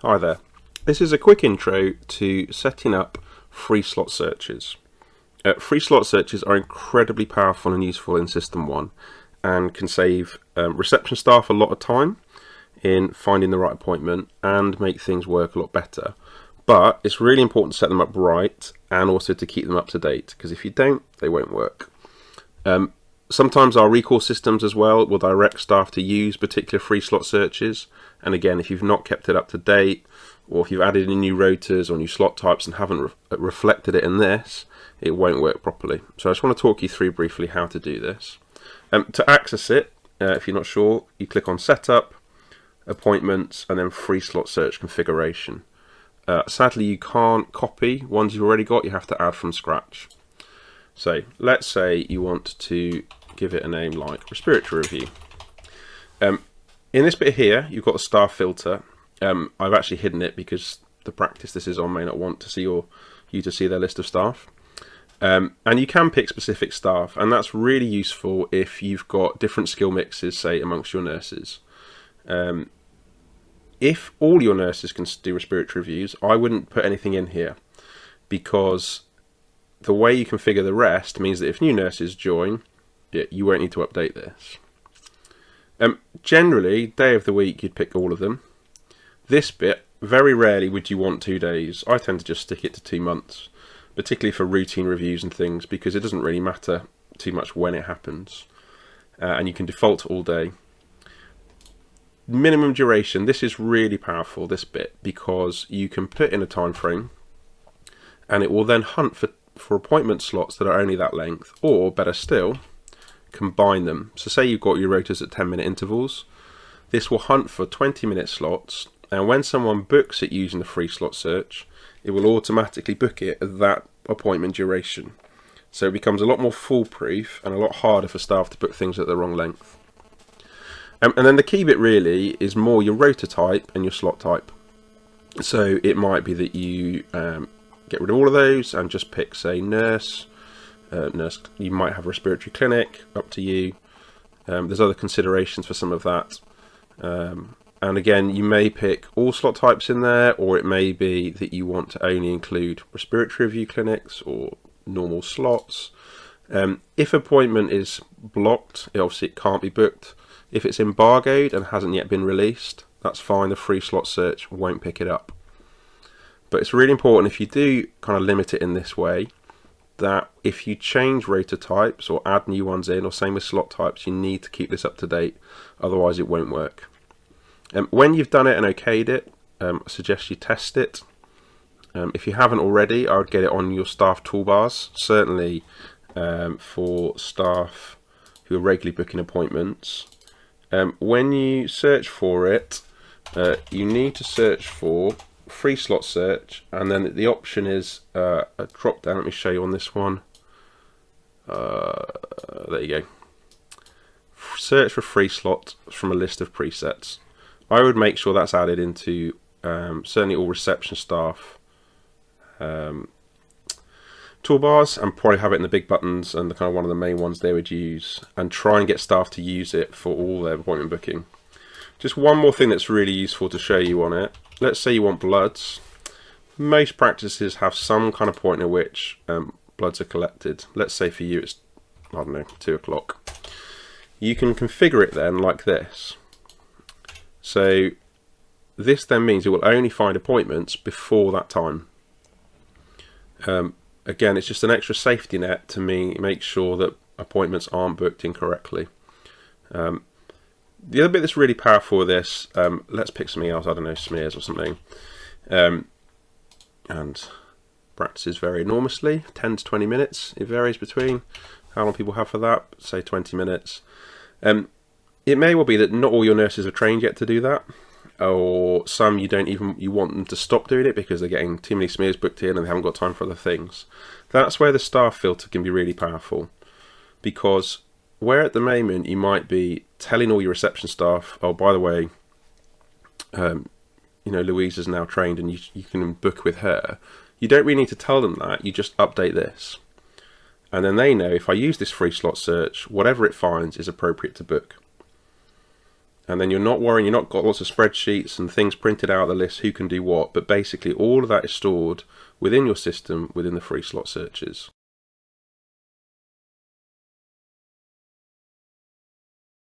Hi there. This is a quick intro to setting up free slot searches. Free slot searches are incredibly powerful and useful in System 1 and can save reception staff a lot of time in finding the right appointment and make things work a lot better. But it's really important to set them up right and also to keep them up to date, because if you don't, they won't work. Sometimes our recall systems as well will direct staff to use particular free slot searches, and again, if you've not kept it up to date, or if you've added in new rotas or new slot types and haven't reflected it in this, it won't work properly. So I just want to talk you through briefly how to do this. To access it, if you're not sure, you click on Setup, Appointments, and then Free Slot Search Configuration. Sadly, you can't copy ones you've already got, you have to add from scratch. So let's say you want to give it a name like Respiratory Review. In this bit here, you've got the staff filter. I've actually hidden it because the practice this is on may not want to see you to see their list of staff. And you can pick specific staff, and that's really useful if you've got different skill mixes, say, amongst your nurses. If all your nurses can do respiratory reviews, I wouldn't put anything in here, because the way you configure the rest means that if new nurses join, you won't need to update this. Generally, day of the week, you'd pick all of them. This bit, very rarely would you want 2 days. I tend to just stick it to 2 months, particularly for routine reviews and things, because it doesn't really matter too much when it happens. And you can default to all day. Minimum duration, this is really powerful, this bit, because you can put in a time frame and it will then hunt for appointment slots that are only that length, or better still, combine them. So say you've got your rotas at 10-minute intervals, this will hunt for 20-minute slots, and when someone books it using the free slot search, it will automatically book it at that appointment duration. So it becomes a lot more foolproof and a lot harder for staff to book things at the wrong length. And then the key bit really is more your rota type and your slot type. So it might be that you get rid of all of those and just pick, say, nurse. You might have respiratory clinic, up to you. There's other considerations for some of that. And again, you may pick all slot types in there, or it may be that you want to only include respiratory review clinics or normal slots. If appointment is blocked, obviously it can't be booked. If it's embargoed and hasn't yet been released, that's fine, the free slot search won't pick it up. But it's really important, if you do kind of limit it in this way, that if you change rota types or add new ones in, or same with slot types, you need to keep this up to date, otherwise it won't work. When you've done it and okayed it, I suggest you test it. If you haven't already, I would get it on your staff toolbars, certainly for staff who are regularly booking appointments. When you search for it, you need to search for free slot search, and then the option is a drop down. Let me show you on this one. There you go. Search for free slot from a list of presets. I would make sure that's added into certainly all reception staff toolbars, and probably have it in the big buttons and the kind of one of the main ones they would use, and try and get staff to use it for all their appointment booking. Just one more thing that's really useful to show you on it. Let's say you want bloods. Most practices have some kind of point at which bloods are collected. Let's say for you it's, I don't know, 2 o'clock. You can configure it then like this. So this then means it will only find appointments before that time. Again, it's just an extra safety net to make sure that appointments aren't booked incorrectly. The other bit that's really powerful with this, let's pick something else, I don't know, smears or something. And practices vary enormously, 10 to 20 minutes. It varies between how long people have for that, say 20 minutes. It may well be that not all your nurses are trained yet to do that, or some you want them to stop doing it because they're getting too many smears booked in and they haven't got time for other things. That's where the staff filter can be really powerful, because where at the moment you might be telling all your reception staff, oh, by the way, Louise is now trained and you can book with her. You don't really need to tell them that, you just update this. And then they know, if I use this free slot search, whatever it finds is appropriate to book. And then you're not worrying, you're not got lots of spreadsheets and things printed out of the list, who can do what, but basically all of that is stored within your system, within the free slot searches.